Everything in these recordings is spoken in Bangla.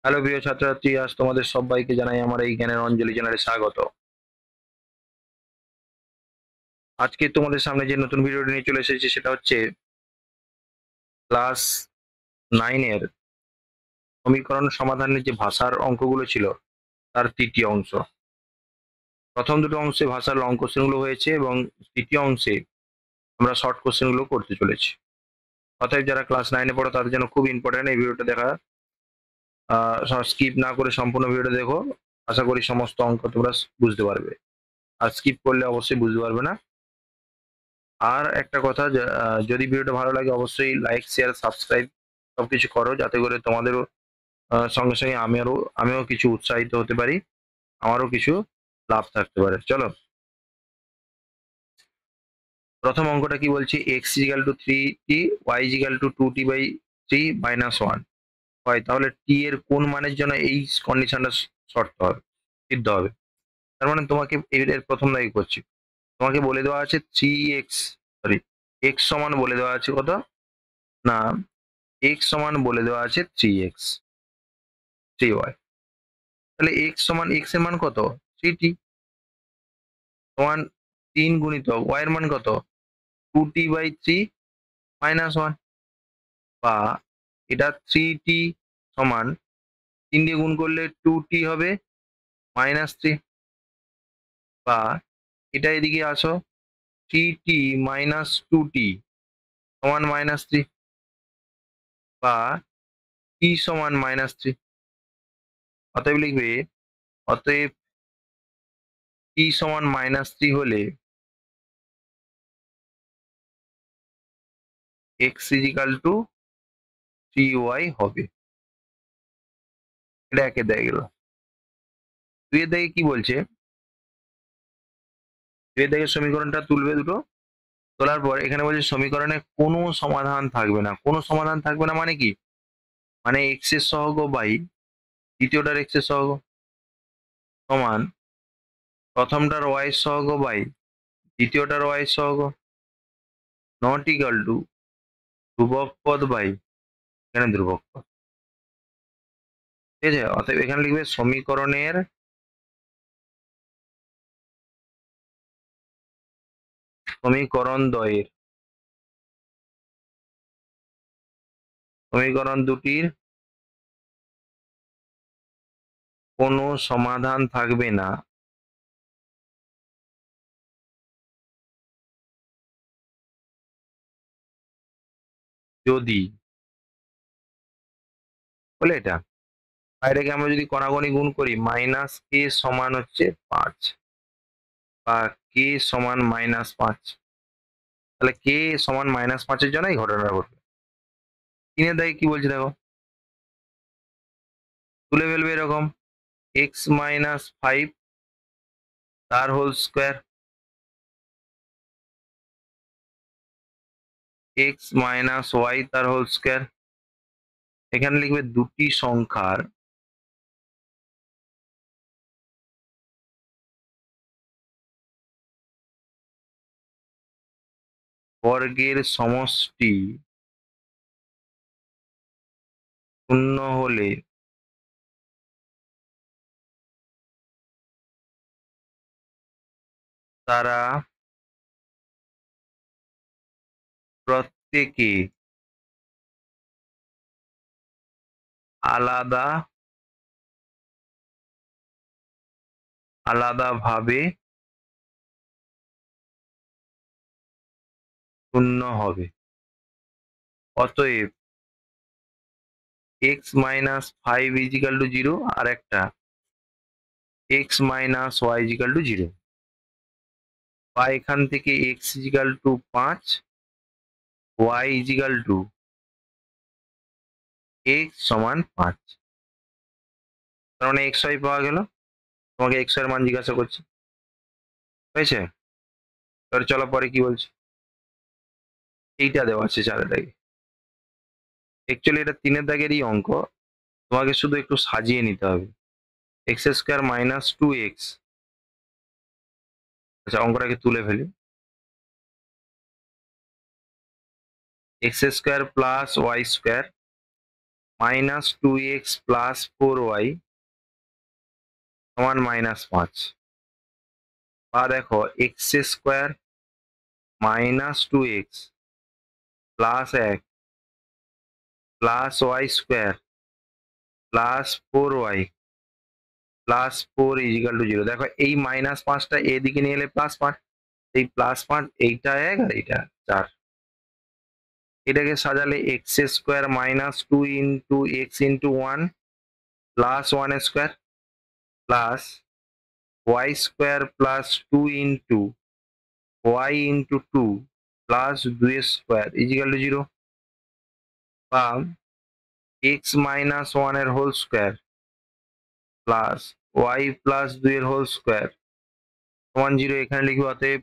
হ্যালো প্রিয় ছাত্রছাত্রী, আজ তোমাদের সবাইকে জানাই আমার এই জ্ঞানের অঞ্জলি চ্যানেলে স্বাগত। আজকে তোমাদের সামনে যে নতুন ভিডিওটি নিয়ে চলে এসেছি সেটা হচ্ছে ক্লাস 9-এর সমীকরণ সমাধানের যে ভাষার অঙ্কগুলো ছিল তার তৃতীয় অংশ। প্রথম দুটো অংশে ভাষার লং কোশ্চেনগুলো হয়েছে এবং তৃতীয় অংশে আমরা শর্ট কোশ্চেনগুলো করতে চলেছি। অতএব যারা ক্লাস 9-এ পড়ো তাদের জন্য খুব ইম্পর্টেন্ট এই ভিডিওটা দেখা। স্কিপ না করে সম্পূর্ণ ভিডিওটা দেখো, আশা করি সমস্ত অঙ্ক তোমরা বুঝতে পারবে। আর স্কিপ করলে অবশ্যই বুঝতে পারবে না। আর একটা কথা, যদি ভিডিওটা ভালো লাগে অবশ্যই লাইক শেয়ার সাবস্ক্রাইব সবকিছু করো, যাতে করে তোমাদেরও সঙ্গে সঙ্গে আমিও কিছু উৎসাহিত হতে পারি, আমারও কিছু লাভ থাকতে পারে। চলো প্রথম অঙ্কটা কি বলছি, x is equal to 3t, y is equal to 2t/3 - 1 হয়, তাহলে টি এর কোন মানের জন্য এই কন্ডিশনটা শর্ত হবে, সিদ্ধ হবে। তার মানে তোমাকে এর প্রথম দাগে করছি, তোমাকে বলে দেওয়া আছে 3x, সরি এক্স সমান বলে দেওয়া আছে কত না, x সমান বলে দেওয়া আছে 3x 3y। তাহলে x সমান x এর মান কত 3t সমান 3 গুণিতক y এর মান কত 2t/3 - 1, বা এটা 3t সমান 3 দিয়ে গুণ করলে 2t হবে -3, বা এটা এদিকে আসো 3t - 2t সমান -3, বা t সমান -3। অতএব লিখবে, অতএব t সমান -3 হলে x ইজিক্যাল টু 3y হবে। এটা একের দাগে গেল। দুইয়ের দাগে কি বলছে, দুইয়ের দাগে সমীকরণটা তুলবে দুটো, তোলার পর এখানে বলছে সমীকরণে কোনো সমাধান থাকবে না। কোনো সমাধান থাকবে না মানে কি, মানে এক্স এর সহগ বাই দ্বিতীয়টার এক্স এর সহগ সমান প্রথমটার ওয়াই এর সহগ বাই দ্বিতীয়টার ওয়াই এর সহগ, নট ইকাল টু ধ্রুবক পদ বাই এখানে ধ্রুবক পদ। ঠিক আছে, অতএব এখানে লিখবে সমীকরণের সমীকরণ দুটির কোনো সমাধান থাকবে না যদি, বলে এটা এটাকে আমরা যদি কণাগণি গুণ করি -k সমান হচ্ছে 5, বা কে সমান -5, তাহলে কে সমান -5-এর জন্য এই ঘটনাটা ঘটবে। তিনের দাগে কি বলছে দেখো, তুলে ফেলবে এরকম x - 5 তার হোল স্কোয়ার, x - y তার হোল স্কোয়ার। এখানে লিখবে দুটি সংখ্যার বর্গের সমষ্টি শূন্য হলে তারা প্রত্যেকে আলাদা আলাদাভাবে শূন্য হবে। অতএব x - 5 = 0, আর একটা x - y = 0, বা এখান থেকে x = 5, y = x সমান 5। তার মানে x y পাওয়া গেল। তোমাকে x y এর মান জিজ্ঞাসা করছে, হয়েছে? এবার চলো পরে কি বলছে। এইটা দেওয়া আছে 4-এর দাগে। অ্যাকচুয়ালি এটা 3-এর দাগেরই অঙ্ক, তোমাকে শুধু একটু সাজিয়ে নিতে হবে। x² - 2x, আচ্ছা অঙ্কটাকে তুলে ফেলি। x² + y² -2x + 4y সমান -5। বা দেখো x² -2x + 1 + y² + 4y + 4 = 0। দেখো এই -5টা এদিকে নিয়ে এলে +5, এই +5 এইটা 1 আর এইটা 4। এটাকে সাজালে x² - 2 * x * 1 + 1² plus y² + 2 y * 2 plus 2² = 0। বা x - 1 এর হোল স্কয়ার প্লাস y + 2 এর হোল স্কয়ার সমান 0। এখানে লিখব অতএব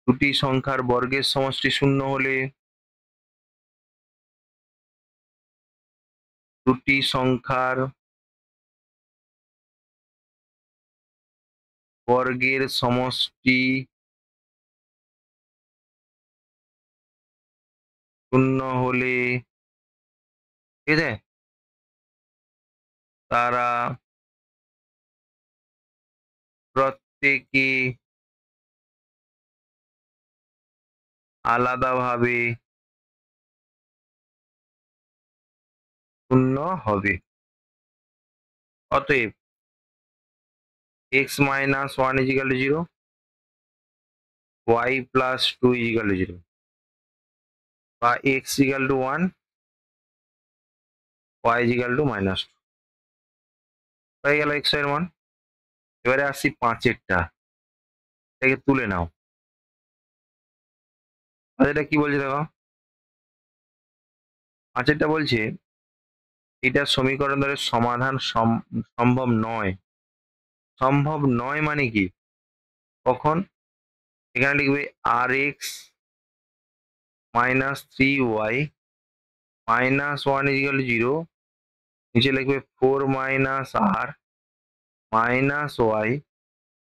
দুটি সংখ্যার বর্গের সমষ্টি শূন্য হলে দুটি সংখ্যার বর্গের সমষ্টি শূন্য হলে, ঠিক আছে, তারা প্রত্যেকে আলাদাভাবে শূন্য হবে। অতএব x - 1 = 0, y + 2 = 0, বা x = 1, y = -2 হয়ে গেল x এর মান। এবারে আসি 5 এরটা, এটাকে তুলে নাও। আর এটা কি বলছে দেখো, 5 এরটা বলছে এটা সমীকরণ দ্বারা সমাধান সম্ভব নয়। সম্ভব নয় মানে কি? কখন? এখানে লিখবে rx - 3y -1 = 0, নিচে লিখবে 4 - r -y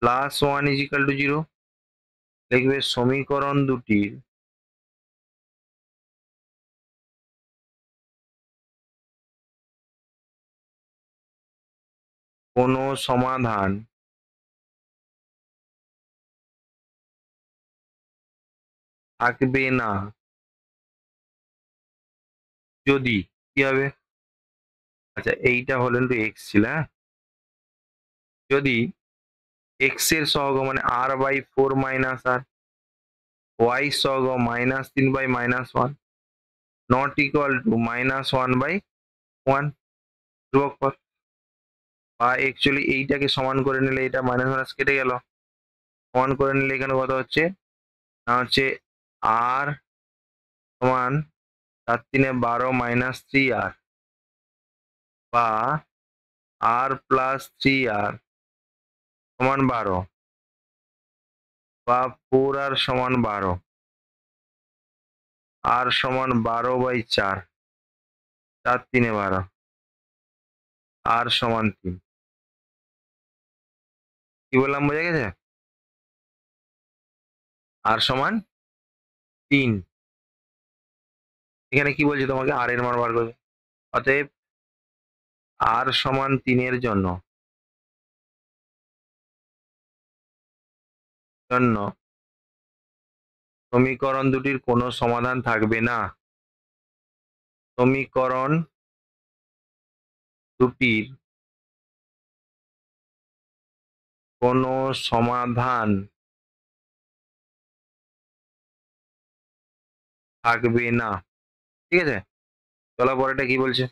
+ 1 = 0। লিখবে সমীকরণ দুটির কোনো সমাধান থাকবে না যদি, কি হবে? আচ্ছা এইটা হলো কিন্তু x ছিল, হ্যাঁ? যদি x এর সহগ মানে r/4 - r, y সহগ -3/-1 নট ইকুয়াল টু -1/1 ধ্রুবক পদ। বা অ্যাকচুয়ালি এইটাকে সমান করে নিলে এটা মাইনাস মাইনাস কেটে গেল। সমান করে নিলে এখানে কত হচ্ছে? না হচ্ছে r সমান 4 × 3 = 12 - 3r, বা r + 3r সমান 12, বা 4r সমান 12, r সমান 12/4, 4 × 3 = 12, r সমান 3। কি বললাম বোঝা গেছে? r সমান 3। এখানে কি বলছে তোমাকে? r এর মান বার করবে। অতএব r সমান 3 এর জন্য সমীকরণ দুটির কোনো সমাধান থাকবে না। সমীকরণ দুটির কোনো সমাধান থাকবে না। ঠিক আছে? চলো পরেরটা কি বলছে?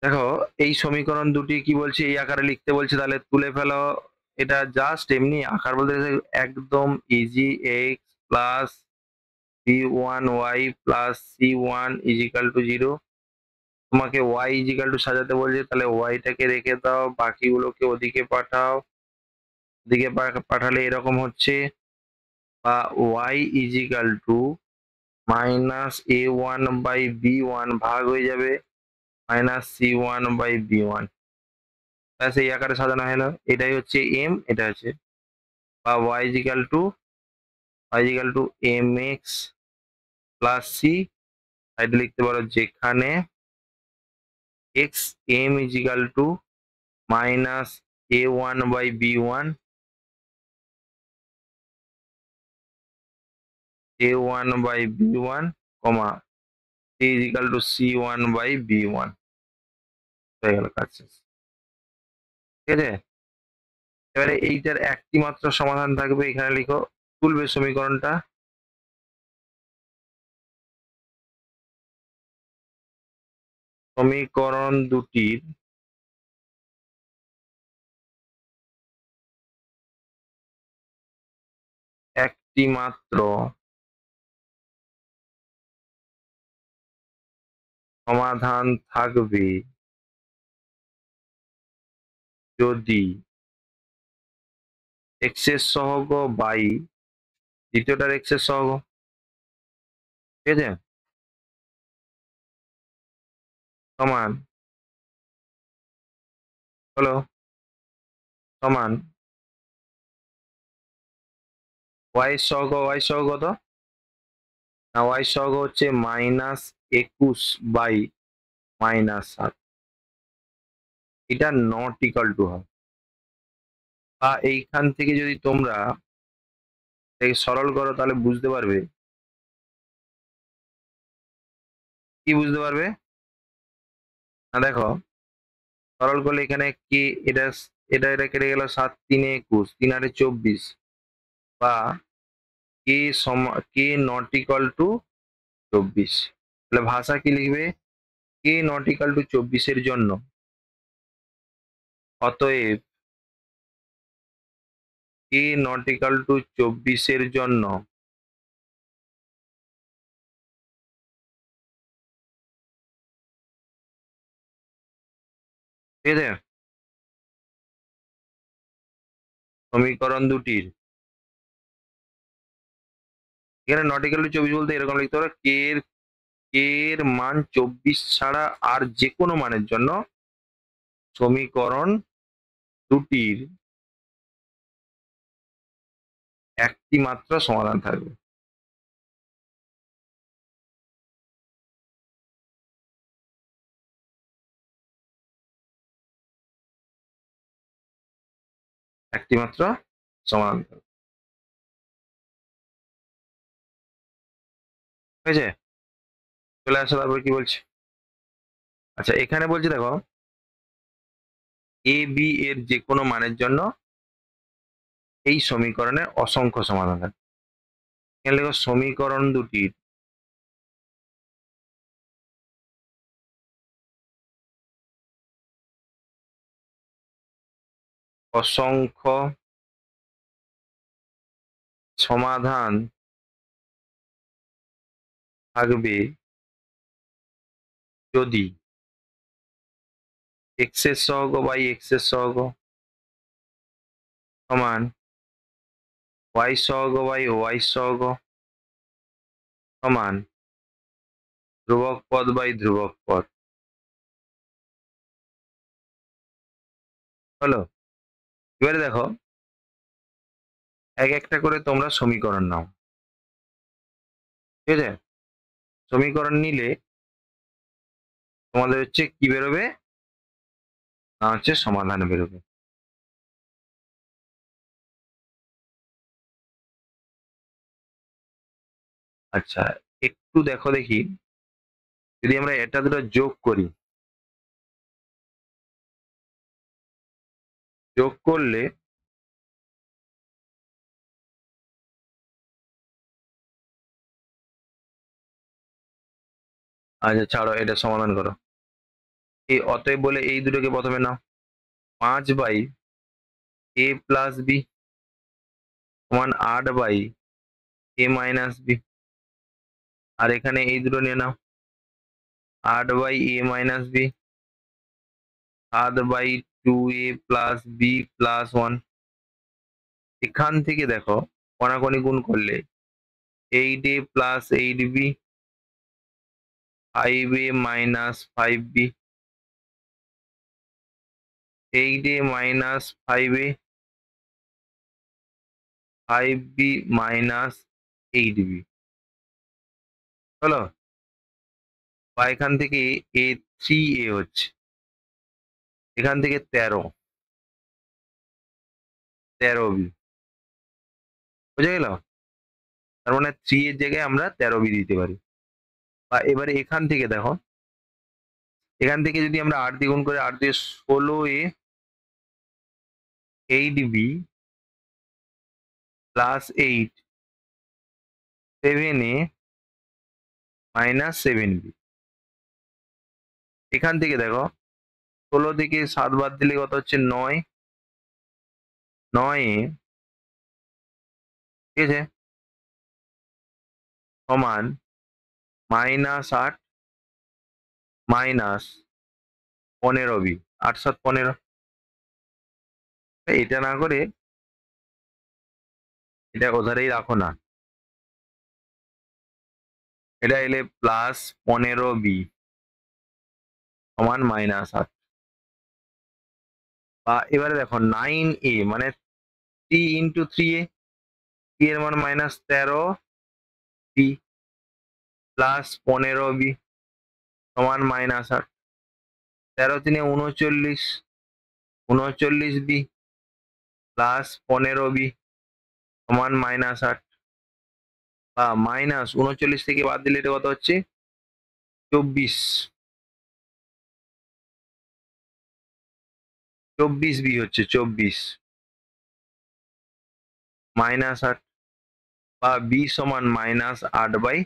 দেখো এই সমীকরণ দুটি কি বলছে, এই আকারে লিখতে বলছে, তাহলে তুলে ফেলো। এটা জাস্ট এমনি আকার বলতে গেলে একদম easy. x plus b1y plus c1 = 0। তোমাকে y = সাজাতে বলছে, তাহলে ওয়াইটাকে রেখে দাও, বাকিগুলোকে ওদিকে পাঠাও। ওদিকে পাঠালে এরকম হচ্ছে, বা y = -a1/b1 ভাগ হয়ে যাবে -c1/b1। ব্যাস এই আকারে সাজানো হলো। এটাই হচ্ছে m, এটা হচ্ছে, বা y = mx প্লাস সি, সাইডে লিখতে পারো যেখানে x M is equal to minus a one by b one, a one by b one, comma c is equal to c one by b one. হয়ে গেল কাজ শেষ। ঠিক আছে, এবারে এইটার একটি মাত্র সমাধান থাকবে, এখানে লিখো, তুলবে সমীকরণটা। সমীকরণ দুটির একটি মাত্র সমাধান থাকবে যদি এক্স এর সহগ বাই দ্বিতীয়টার এক্স এর সহগ। ঠিক আছে, সমান হলো সমান ওয়াই সহগ, ওয়াই সহগ কত না, ওয়াই সহগ হচ্ছে -21 বাই -7। এটা নট ইকাল টু হয়, বা এইখান থেকে যদি তোমরা এটাকে সরল করো তাহলে বুঝতে পারবে। কি বুঝতে পারবে না, দেখো, সরল করলে এখানে কি, এটা এটা এটা কেটে গেল, 7 3 21, 3 8 24, বা কে নট ইকাল টু 24। তাহলে ভাষা কি লিখবে, কে নট ইকাল টু 24 এর জন্য অতএব কে নট ইকাল টু 24 এর জন্য ঠিক আছে, সমীকরণ দুটির, এখানে নট ইকাল টু 24 বলতে এরকম লিখতে হবে, কে এর মান 24 ছাড়া আর যে কোনো মানের জন্য সমীকরণ দুটির একটি মাত্র সমাধান থাকবে। একটি মাত্র সমাধান থাকবে। ঠিক আছে, চলে আসো, তারপর কি বলছে। আচ্ছা, এখানে বলছে দেখো, এ বি এর যে কোনো মানের জন্য এই সমীকরণের অসংখ্য সমাধান থাকবে। এখানে লেখো সমীকরণ দুটির অসংখ্য সমাধান থাকবে যদি এক্স এর সহগ বাই এক্স এর সহগ সমান ওয়াই সহগ বাই ওয়াই সহগ সমান ধ্রুবক পদ বাই ধ্রুবক পদ। হলো, এবারে দেখো, এক একটা করে তোমরা সমীকরণ নাও। ঠিক আছে, সমীকরণ নিলে তোমাদের হচ্ছে কি বেরোবে না, হচ্ছে সমাধান বেরোবে। আচ্ছা, একটু দেখো দেখি, যদি আমরা এটা দুটো যোগ করি, যোগ করলে আচ্ছা ছাড়ো, এটা সমাধান করো। এই অতএব বলে এই দুটোকে প্রথমে নাও, 5 বাই এ প্লাস বি সমান 8 বাই এ মাইনাস বি। আর এখানে এই দুটো নিয়ে নাও, 8 by a minus b, 7 by 2a plus b plus 1। এখান থেকে দেখো, কণাকণি গুণ করলে 8a plus 8b, 5a minus 5b, 8a minus 5a, 5b minus 8b। হলো, বা এখান থেকে A3A হচ্ছে, এখান থেকে 13B বুঝে গেল? তার মানে 3 এর জায়গায় আমরা 13B দিতে পারি। বা এবারে এখান থেকে দেখো, এখান থেকে যদি আমরা 8 দিয়ে গুণ করে 8 দিয়ে 16A 8B plus 8 7A minus 7B। এখান থেকে দেখো 16 থেকে 7 বাদ দিলে কত হচ্ছে 9, 9A ঠিক আছে সমান মাইনাস 8 মাইনাস 15B, 8 7 15। এটা না করে এটা ওধারেই রাখো না, এটা এলে প্লাস 15B সমান মাইনাস 8। বা এবারে দেখো 9A মানে 3 ইন্টু 3A, 3 এর মান মাইনাস 13B প্লাস 15B সমান মাইনাস 8। 13 3 39, 39B প্লাস 15B সমান মাইনাস 8। বা মাইনাস 39 থেকে বাদ দিলে এটা কত হচ্ছে 24, 24B হচ্ছে 24 মাইনাস 8। বা B সমান মাইনাস 8 বাই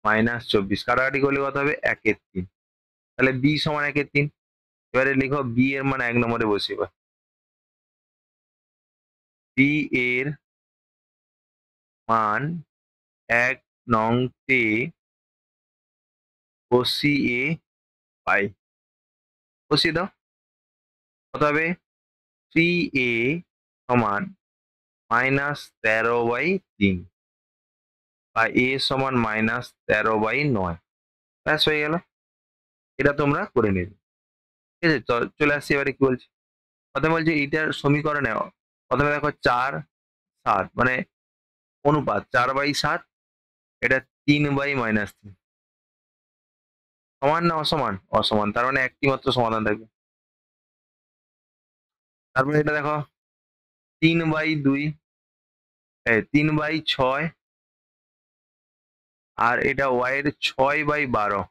মাইনাস 24, কাটাকাটি করলে কত হবে 1/3। তাহলে B সমান 1/3। এবারে লিখো B এর মান 1 নম্বরে বসিয়ে। B এর মান 1 নংতে বসিয়ে পাই, বসিয়ে দাও। কত হবে 3A সমান মাইনাস 13/3 বা A সমান মাইনাস 13/9। ব্যাস হয়ে গেল, এটা তোমরা করে নেবে। ঠিক আছে, চলে আসছি এবারে কি বলছি। প্রথমে বলছি এটার সমীকরণে প্রথমে দেখো 4 7 মানে অনুপাত 4/7, এটা 3/-3 সমান না অসমান? অসমান, তার মানে একটি মাত্র সমাধান থাকবে। তারপরে এটা দেখো 3/2, 3/6 আর এটা y এর 6/12।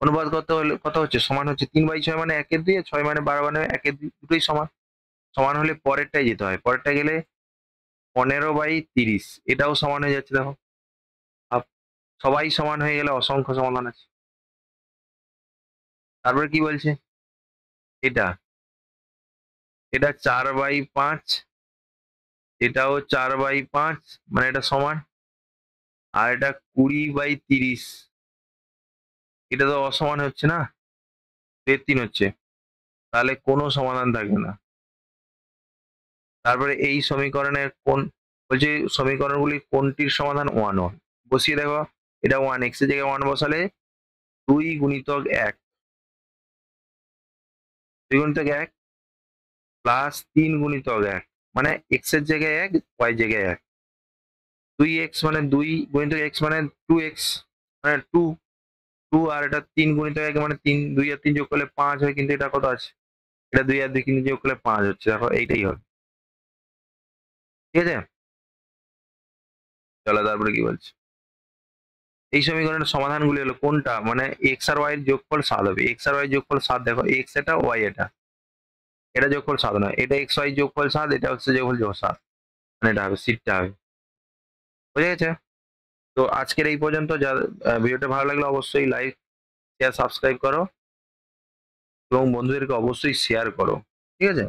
অনুপাত কত হলে কত হচ্ছে সমান হচ্ছে 3/6 মানে 1/2, 6 মানে 12 মানে 1/2, দুটোই সমান। সমান হলে পরেরটাই যেতে হয়, পরেরটা গেলে 15/30, এটাও সমান হয়ে যাচ্ছে দেখো। সবাই সমান হয়ে গেলে অসংখ্য সমাধান আছে। তারপরে কি বলছে, এটা এটা 4/5, এটাও 4/5 মানে এটা সমান। আর এটা 20/30, এটা তো অসমান হচ্ছে না, 3 হচ্ছে, তাহলে কোনো সমাধান থাকবে না। তারপরে এই সমীকরণের কোন বলছে সমীকরণগুলি কোনটির সমাধান 1 হয়, বসিয়ে দেখো। এটা 1, x এর জায়গায় 1 বসালে 2 গুণিতক 1, 2 গুণিতক 1 প্লাস 3 গুণিতক 1 মানে x এর জায়গায় 1, y জায়গায় 1, 2x মানে 2 গুণিতক x মানে 2x মানে 2, 2 আর এটা 3 গুণিতক 1 মানে 3, 2 আর 3 যোগ করলে 5 হয়, কিন্তু এটা কত আছে, এটা 2 আর 2 কিন্তু যোগ করলে 5 হচ্ছে, দেখো এইটাই হবে। ঠিক আছে, চলো তারপরে কি বলছে। এই সমীকরণের সমাধানগুলি হলো কোনটা, মানে x আর y এর যোগফল 7 হবে। x আর y এর যোগফল 7, দেখো x এটা y এটা, এটা যোগফল 7 নয়, এটা x y যোগফল 7, এটা হচ্ছে যোগফল 7, মানে এটা হবে সিটটা হবে। বুঝে গেছে? তো আজকের এই পর্যন্ত। যা ভিডিওটা ভালো লাগলে অবশ্যই লাইক শেয়ার সাবস্ক্রাইব করো এবং বন্ধুদেরকে অবশ্যই শেয়ার করো। ঠিক আছে?